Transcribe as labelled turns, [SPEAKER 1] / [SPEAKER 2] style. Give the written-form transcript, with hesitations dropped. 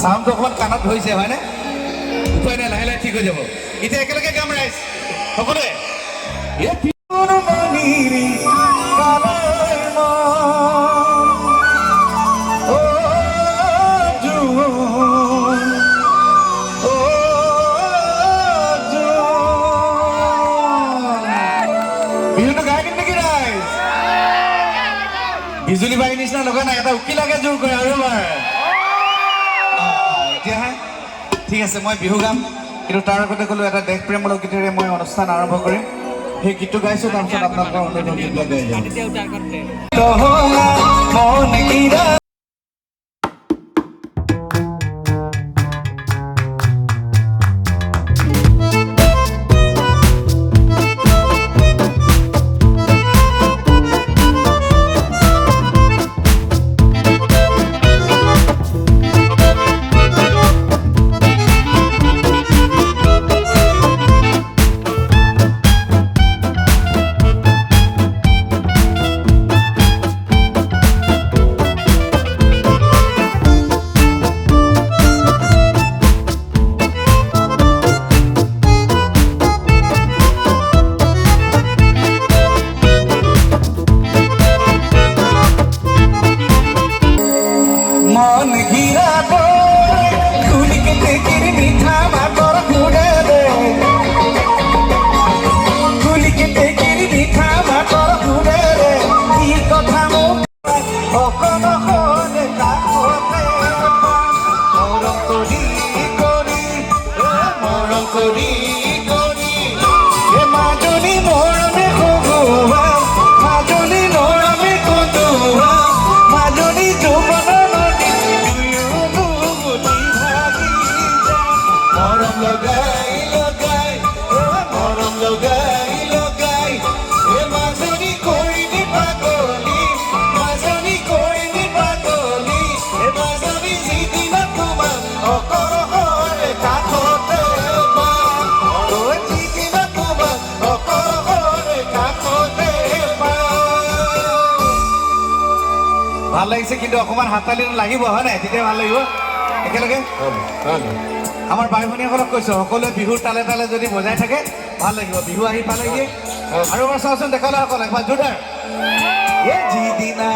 [SPEAKER 1] চাউণ্ডটো অকণমান কাণত ধৰিছে হয়নে? উপায় নাই, লাহে লাহে ঠিক হৈ যাব। এতিয়া একেলগে গাম ৰাইজ সকলোৱে। বিহুটো গাই দিম নেকি ৰাইজ? বিজুলী বাৰীৰ নিচিনা লগা নাই, এটা উকিলাকে জোৰ কৰে আৰু এবাৰ। এতিয়াহে ঠিক আছে, মই বিহু গাম, কিন্তু তাৰ আগতে ক'লো এটা দেশ প্ৰেমমূলক গীতেৰে মই অনুষ্ঠান আৰম্ভ কৰিম। সেই গীতটো গাইছো, তাৰপিছত আপোনালোকৰ অনুৰোধ গীত গাই যাম। মন ঘিরাব খুলিকে তেকির মিঠা বাতর ঘুরে দে, খুলিকে তেকির মিঠা বাতর ঘুরে দে, কি কথা মুখ অকন হলে কাকতে মরম করি করি মরম করি করি এ মাজনী মরমে খগুয়া, মাজনী মরমে খগুয়া, মাজনী যৌবন মরম লগাই লগাই মরম লগাই লগাই এ মাজনী কৰিনি পাগলী, মাজনী কৰিনি পাগলী, এ মাজনী যিদিনা তোমাৰ অকৰহৰে কাষতে পাম, যিদিনা তোমাৰ অকৰহৰে কাষতে পাম। ভাল লাগিছে, কিন্তু অকণমান হাততালি লাগিব হয় নাই? তেতিয়া ভাল লাগিব। একেলগে আমাৰ বাই ভনীসকলক কৈছো, সকলোৱে বিহুৰ তালে তালে যদি বজাই থাকে ভাল লাগিব। বিহু আহি পালেহি আৰু এবাৰ চাওচোন, দেখালে সকল একবাৰ জোৰদাৰ। যিদিনা